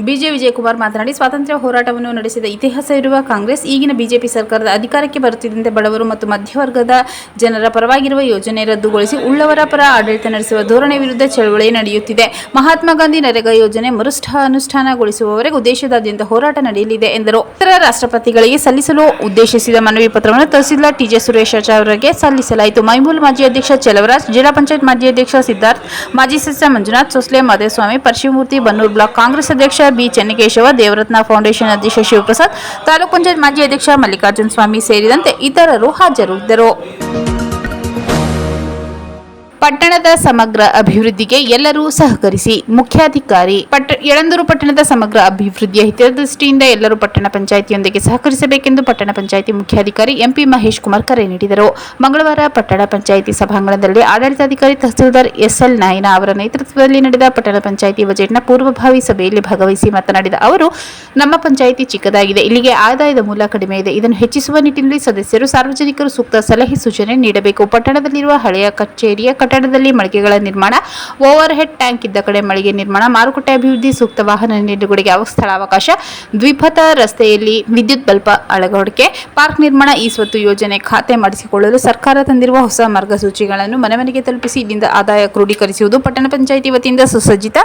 ಬಿಜೆ ವಿಜಯಕುಮಾರ್ ಮಾತನಾಡಿ, ಸ್ವಾತಂತ್ರ್ಯ ಹೋರಾಟವನ್ನು ನಡೆಸಿದ ಇತಿಹಾಸ ಇರುವ ಕಾಂಗ್ರೆಸ್ ಈಗಿನ ಬಿಜೆಪಿ ಸರ್ಕಾರದ ಅಧಿಕಾರಕ್ಕೆ ಬರುತ್ತಿದ್ದಂತೆ ಬಡವರು ಮತ್ತು ಮಧ್ಯವರ್ಗದ ಜನರ ಪರವಾಗಿರುವ ಯೋಜನೆ ರದ್ದುಗೊಳಿಸಿ ಉಳ್ಳವರ ಪರ ಆಡಳಿತ ನಡೆಸುವ ಧೋರಣೆ ವಿರುದ್ಧ ಚಳವಳಿ ನಡೆಯುತ್ತಿದೆ. ಮಹಾತ್ಮ ಗಾಂಧಿ ನರೇಗಾ ಯೋಜನೆ ಅನುಷ್ಠಾನಗೊಳಿಸುವವರೆಗೂ ದೇಶದಾದ್ಯಂತ ಹೋರಾಟ ನಡೆಯಲಿದೆ ಎಂದರು. ಇತರ ರಾಷ್ಟ್ರಪತಿಗಳಿಗೆ ಸಲ್ಲಿಸಲು ಉದ್ದೇಶಿಸಿದ ಮನವಿ ಪತ್ರವನ್ನು ತಹಸೀಲ್ದಾರ್ ಟಿಜೆ ಸುರೇಶ್ ಅವರಿಗೆ ಸಲ್ಲಿಸಲಾಯಿತು. ಮೈಮೂಲ್ ಮಾಜಿ ಅಧ್ಯಕ್ಷ ಚೆಲವರಾಜ್, ಜಿಲ್ಲಾ ಪಂಚಾಯತ್ ಮಾಜಿ ಅಧ್ಯಕ್ಷ ಸಿದ್ಧಾರ್ಥ್, ಮಾಜಿ ಸದಸ್ಯ ಮಂಜುನಾಥ್, ಸೊಸ್ಲೆ ಮಾದೇಸ್ವಾಮಿ, ಪರಶಿವಮೂರ್ತಿ, ಬನ್ನೂರು ಬ್ಲಾಕ್ ಕಾಂಗ್ರೆಸ್ ಅಧ್ಯಕ್ಷ ಬಿ ಚೆನ್ನಕೇಶವ, ದೇವರತ್ನ ಫೌಂಡೇಶನ್ ಅಧ್ಯಕ್ಷ ಶಿವಪ್ರಸಾದ್, ತಾಲೂಕು ಪಂಚಾಯತ್ ಮಾಜಿ ಅಧ್ಯಕ್ಷ ಮಲ್ಲಿಕಾರ್ಜುನ ಸ್ವಾಮಿ ಸೇರಿದಂತೆ ಇತರರು ಹಾಜರಿದ್ದರು. ಪಟ್ಟಣದ ಸಮಗ್ರ ಅಭಿವೃದ್ಧಿಗೆ ಎಲ್ಲರೂ ಸಹಕರಿಸಿ. ಮುಖ್ಯಾಧಿಕಾರಿ ಯಳಂದೂರು ಪಟ್ಟಣದ ಸಮಗ್ರ ಅಭಿವೃದ್ಧಿಯ ಹಿತದೃಷ್ಟಿಯಿಂದ ಎಲ್ಲರೂ ಪಟ್ಟಣ ಪಂಚಾಯಿತಿಯೊಂದಿಗೆ ಸಹಕರಿಸಬೇಕೆಂದು ಪಟ್ಟಣ ಪಂಚಾಯಿತಿ ಮುಖ್ಯಾಧಿಕಾರಿ ಎಂಪಿ ಮಹೇಶ್ ಕುಮಾರ್ ಕರೆ ನೀಡಿದರು. ಮಂಗಳವಾರ ಪಟ್ಟಣ ಪಂಚಾಯಿತಿ ಸಭಾಂಗಣದಲ್ಲಿ ಆಡಳಿತಾಧಿಕಾರಿ ತಹಸೀಲ್ದಾರ್ ಎಸ್ಎಲ್ ನಾಯ್ನ ಅವರ ನೇತೃತ್ವದಲ್ಲಿ ನಡೆದ ಪಟ್ಟಣ ಪಂಚಾಯಿತಿ ಬಜೆಟ್ನ ಪೂರ್ವಭಾವಿ ಸಭೆಯಲ್ಲಿ ಭಾಗವಹಿಸಿ ಮಾತನಾಡಿದ ಅವರು, ನಮ್ಮ ಪಂಚಾಯಿತಿ ಚಿಕ್ಕದಾಗಿದೆ, ಇಲ್ಲಿಗೆ ಆದಾಯದ ಮೂಲ ಕಡಿಮೆ ಇದೆ. ಇದನ್ನು ಹೆಚ್ಚಿಸುವ ನಿಟ್ಟಿನಲ್ಲಿ ಸದಸ್ಯರು, ಸಾರ್ವಜನಿಕರು ಸೂಕ್ತ ಸಲಹೆ ಸೂಚನೆ ನೀಡಬೇಕು. ಪಟ್ಟಣದಲ್ಲಿರುವ ಹಳೆಯ ಕಚೇರಿಯ ಕಟ್ಟಡದಲ್ಲಿ ಮಳಿಗೆಗಳ ನಿರ್ಮಾಣ, ಓವರ್ ಹೆಡ್ ಟ್ಯಾಂಕ್ ಇದ್ದ ಕಡೆ ಮಳಿಗೆ ನಿರ್ಮಾಣ, ಮಾರುಕಟ್ಟೆ ಅಭಿವೃದ್ಧಿ, ಸೂಕ್ತ ವಾಹನ ನಿಲುಗಡೆಗೆ ಸ್ಥಳಾವಕಾಶ, ದ್ವಿಪಥ ರಸ್ತೆಯಲ್ಲಿ ವಿದ್ಯುತ್ ಬಲ್ಬ ಅಳವಡಿಕೆ, ಪಾರ್ಕ್ ನಿರ್ಮಾಣ, ಈ ಸ್ವತ್ತು ಯೋಜನೆ ಖಾತೆ ಮಾಡಿಸಿಕೊಳ್ಳಲು ಸರ್ಕಾರ ತಂದಿರುವ ಹೊಸ ಮಾರ್ಗಸೂಚಿಗಳನ್ನು ಮನೆಗೆ ತಲುಪಿಸಿ ಇಲ್ಲಿಂದ ಆದಾಯ ಕ್ರೋಢೀಕರಿಸುವುದು, ಪಟ್ಟಣ ಪಂಚಾಯಿತಿ ವತಿಯಿಂದ ಸುಸಜ್ಜಿತ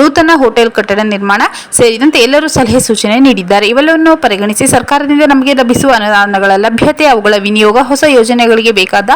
ನೂತನ ಹೋಟೆಲ್ ಕಟ್ಟಡ ನಿರ್ಮಾಣ ಸೇರಿದಂತೆ ಎಲ್ಲರೂ ಸಲಹೆ ಸೂಚನೆ ನೀಡಿದ್ದಾರೆ. ಇವೆಲ್ಲವನ್ನು ಪರಿಗಣಿಸಿ ಸರ್ಕಾರದಿಂದ ನಮಗೆ ಲಭಿಸುವ ಅನುದಾನಗಳ ಲಭ್ಯತೆ, ಅವುಗಳ ವಿನಿಯೋಗ, ಹೊಸ ಯೋಜನೆಗಳಿಗೆ ಬೇಕಾದ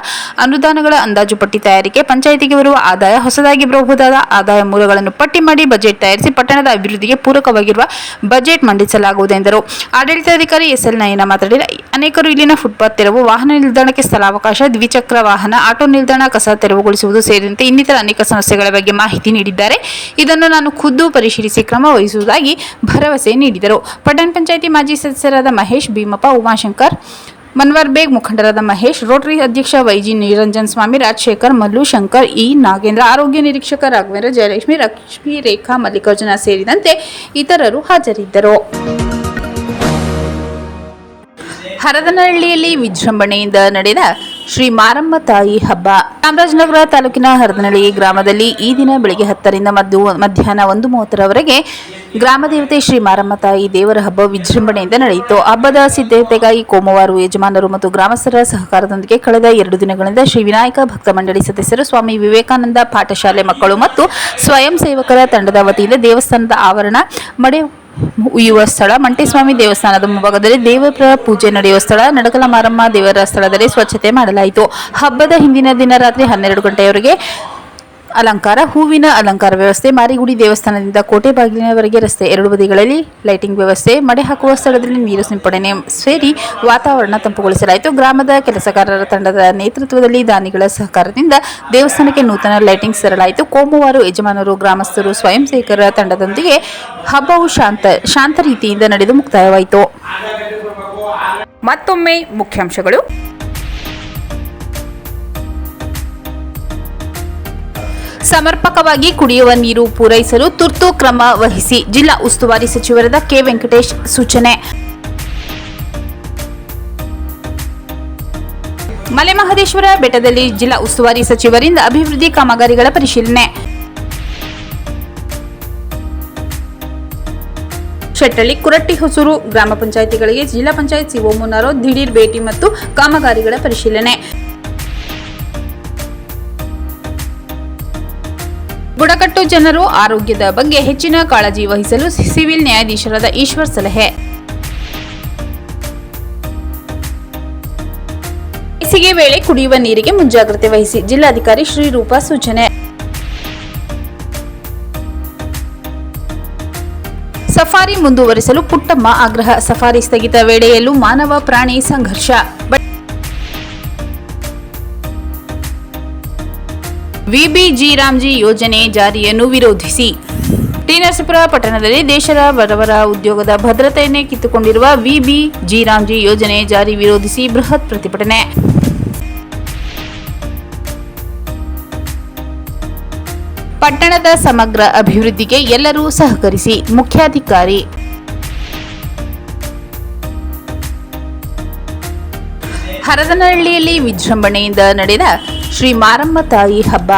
ಅನುದಾನಗಳ ಅಂದಾಜು ಪಟ್ಟಿ ತಯಾರಿಕೆ, ಪಂಚಾಯಿತಿಗೆ ಬರುವ ಆದಾಯ, ಹೊಸದಾಗಿ ಬರಬಹುದಾದ ಆದಾಯ ಮೂಲಗಳನ್ನು ಪಟ್ಟಿ ಮಾಡಿ ಬಜೆಟ್ ತಯಾರಿಸಿ ಪಟ್ಟಣದ ಅಭಿವೃದ್ಧಿಗೆ ಪೂರಕವಾಗಿರುವ ಬಜೆಟ್ ಮಂಡಿಸಲಾಗುವುದು ಎಂದರು. ಆಡಳಿತಾಧಿಕಾರಿ ಎಸ್ಎಲ್ ನಯನ ಮಾತನಾಡಿ, ಅನೇಕರು ಇಲ್ಲಿನ ಫುಟ್ಪಾತ್ ತೆರವು, ವಾಹನ ನಿಲ್ದಾಣಕ್ಕೆ ಸ್ಥಳಾವಕಾಶ, ದ್ವಿಚಕ್ರ ವಾಹನ, ಆಟೋ ನಿಲ್ದಾಣ ಕಸ ತೆರವುಗೊಳಿಸುವುದು ಸೇರಿದಂತೆ ಇನ್ನಿತರ ಅನೇಕ ಸಮಸ್ಯೆಗಳ ಬಗ್ಗೆ ಮಾಹಿತಿ ನೀಡಿದ್ದಾರೆ. ಇದನ್ನು ನಾನು ಖುದ್ದು ಪರಿಶೀಲಿಸಿ ಕ್ರಮ ವಹಿಸುವುದಾಗಿ ಭರವಸೆ ನೀಡಿದರು. ಪಟ್ಟಣ ಪಂಚಾಯಿತಿ ಮಾಜಿ ಸದಸ್ಯರಾದ ಮಹೇಶ್, ಭೀಮಪ್ಪ, ಉಮಾಶಂಕರ್, ಮನ್ವರ್ ಬೇಗ್, ಮುಖಂಡರಾದ ಮಹೇಶ್, ರೋಟರಿ ಅಧ್ಯಕ್ಷ ವೈಜಿ ನಿರಂಜನ್ ಸ್ವಾಮಿ, ರಾಜಶೇಖರ್, ಮಲ್ಲು, ಶಂಕರ್, ಇ ನಾಗೇಂದ್ರ, ಆರೋಗ್ಯ ನಿರೀಕ್ಷಕ ರಾಘವೇಂದ್ರ, ಜಯಲಕ್ಷ್ಮಿ, ಲಕ್ಷ್ಮಿ, ರೇಖಾ, ಮಲ್ಲಿಕಾರ್ಜುನ ಸೇರಿದಂತೆ ಇತರರು ಹಾಜರಿದ್ದರು. ಹರದನಹಳ್ಳಿಯಲ್ಲಿ ವಿಜೃಂಭಣೆಯಿಂದ ನಡೆದ ಶ್ರೀ ಮಾರಮ್ಮ ತಾಯಿ ಹಬ್ಬ. ಚಾಮರಾಜನಗರ ತಾಲೂಕಿನ ಹರದನಹಳ್ಳಿ ಗ್ರಾಮದಲ್ಲಿ ಈ ದಿನ ಬೆಳಗ್ಗೆ 10ರಿಂದ ಮಧ್ಯಾಹ್ನ 1:30ರವರೆಗೆ ಗ್ರಾಮದೇವತೆ ಶ್ರೀ ಮಾರಮ್ಮ ತಾಯಿ ದೇವರ ಹಬ್ಬ ವಿಜೃಂಭಣೆಯಿಂದ ನಡೆಯಿತು. ಹಬ್ಬದ ಸಿದ್ಧತೆಗಾಗಿ ಕೋಮವಾರು ಯಜಮಾನರು ಮತ್ತು ಗ್ರಾಮಸ್ಥರ ಸಹಕಾರದೊಂದಿಗೆ ಕಳೆದ 2 ದಿನಗಳಿಂದ ಶ್ರೀ ವಿನಾಯಕ ಭಕ್ತ ಮಂಡಳಿ ಸದಸ್ಯರು, ಸ್ವಾಮಿ ವಿವೇಕಾನಂದ ಪಾಠಶಾಲೆ ಮಕ್ಕಳು ಮತ್ತು ಸ್ವಯಂ ಸೇವಕರ ತಂಡದ ವತಿಯಿಂದ ದೇವಸ್ಥಾನದ ಆವರಣ, ಮಡೆ ಉಯ್ಯುವ ಸ್ಥಳ, ಮಂಟೇಸ್ವಾಮಿ ದೇವಸ್ಥಾನದ ಮುಂಭಾಗದಲ್ಲಿ ದೇವರ ಪೂಜೆ ನಡೆಯುವ ಸ್ಥಳ, ನಡಕಲ ಮಾರಮ್ಮ ದೇವರ ಸ್ಥಳದಲ್ಲಿ ಸ್ವಚ್ಛತೆ ಮಾಡಲಾಯಿತು. ಹಬ್ಬದ ಹಿಂದಿನ ದಿನ ರಾತ್ರಿ 12 ಗಂಟೆಯವರೆಗೆ ಅಲಂಕಾರ, ಹೂವಿನ ಅಲಂಕಾರ ವ್ಯವಸ್ಥೆ, ಮಾರಿಗುಡಿ ದೇವಸ್ಥಾನದಿಂದ ಕೋಟೆ ಬಾಗಿಲಿನವರೆಗೆ ರಸ್ತೆ ಎರಡು ಬದಿಗಳಲ್ಲಿ ಲೈಟಿಂಗ್ ವ್ಯವಸ್ಥೆ, ಮಡೆ ಹಾಕುವ ಸ್ಥಳದಲ್ಲಿ ನೀರು ಸಿಂಪಡಣೆ ಸೇರಿ ವಾತಾವರಣ ತಂಪುಗೊಳಿಸಲಾಯಿತು. ಗ್ರಾಮದ ಕೆಲಸಗಾರರ ತಂಡದ ನೇತೃತ್ವದಲ್ಲಿ ದಾನಿಗಳ ಸಹಕಾರದಿಂದ ದೇವಸ್ಥಾನಕ್ಕೆ ನೂತನ ಲೈಟಿಂಗ್ ತರಲಾಯಿತು. ಕೋಮವಾರು ಯಜಮಾನರು, ಗ್ರಾಮಸ್ಥರು, ಸ್ವಯಂ ಸೇವಕರ ತಂಡದೊಂದಿಗೆ ಹಬ್ಬವು ಶಾಂತ ರೀತಿಯಿಂದ ನಡೆದು ಮುಕ್ತಾಯವಾಯಿತು. ಮತ್ತೊಮ್ಮೆ ಮುಖ್ಯಾಂಶಗಳು. ಸಮರ್ಪಕವಾಗಿ ಕುಡಿಯುವ ನೀರು ಪೂರೈಸಲು ತುರ್ತು ಕ್ರಮ ವಹಿಸಿ ಜಿಲ್ಲಾ ಉಸ್ತುವಾರಿ ಸಚಿವರಾದ ಕೆ. ವೆಂಕಟೇಶ್ ಸೂಚನೆ. ಮಲೆಮಹದೇಶ್ವರ ಬೆಟ್ಟದಲ್ಲಿ ಜಿಲ್ಲಾ ಉಸ್ತುವಾರಿ ಸಚಿವರಿಂದ ಅಭಿವೃದ್ಧಿ ಕಾಮಗಾರಿಗಳ ಪರಿಶೀಲನೆ. ಶೆಟ್ಟಳ್ಳಿ, ಕುರಟ್ಟಿ, ಹೊಸೂರು ಗ್ರಾಮ ಪಂಚಾಯಿತಿಗಳಿಗೆ ಜಿಲ್ಲಾ ಪಂಚಾಯತ್ ಸಿಒ ಮುನ್ನಾರೋ ದಿಢೀರ್ ಭೇಟಿ ಮತ್ತು ಕಾಮಗಾರಿಗಳ ಪರಿಶೀಲನೆ. ಬುಡಕಟ್ಟು ಜನರು ಆರೋಗ್ಯದ ಬಗ್ಗೆ ಹೆಚ್ಚಿನ ಕಾಳಜಿ ವಹಿಸಲು ಸಿವಿಲ್ ನ್ಯಾಯಾಧೀಶರಾದ ಈಶ್ವರ್ ಸಲಹೆ. ಬೇಸಿಗೆ ವೇಳೆ ಕುಡಿಯುವ ನೀರಿಗೆ ಮುಂಜಾಗ್ರತೆ ವಹಿಸಿ ಜಿಲ್ಲಾಧಿಕಾರಿ ಶ್ರೀರೂಪ ಸೂಚನೆ. ಸಫಾರಿ ಮುಂದುವರಿಸಲು ಪುಟ್ಟಮ್ಮ ಆಗ್ರಹ. ಸಫಾರಿ ಸ್ಥಗಿತ ವೇಳೆಯಲ್ಲೂ ಮಾನವ ಪ್ರಾಣಿ ಸಂಘರ್ಷ. ವಿಬಿಜಿ ರಾಮ್ಜಿ ಯೋಜನೆ ಜಾರಿಯನ್ನು ವಿರೋಧಿಸಿ ಟಿ. ನರಸೀಪುರ ಪಟ್ಟಣದಲ್ಲಿ ದೇಶದ ಬಡವರ ಉದ್ಯೋಗದ ಭದ್ರತೆಯನ್ನೇ ಕಿತ್ತುಕೊಂಡಿರುವ ವಿಬಿಜಿ ರಾಮ್ಜಿ ಯೋಜನೆ ಜಾರಿ ವಿರೋಧಿಸಿ ಬೃಹತ್ ಪ್ರತಿಭಟನೆ. ಪಟ್ಟಣದ ಸಮಗ್ರ ಅಭಿವೃದ್ಧಿಗೆ ಎಲ್ಲರೂ ಸಹಕರಿಸಿ ಮುಖ್ಯಾಧಿಕಾರಿ. ಹರದನಹಳ್ಳಿಯಲ್ಲಿ ವಿಜೃಂಭಣೆಯಿಂದ ನಡೆದ ಶ್ರೀ ಮಾರಮ್ಮ ತಾಯಿ ಹಬ್ಬ.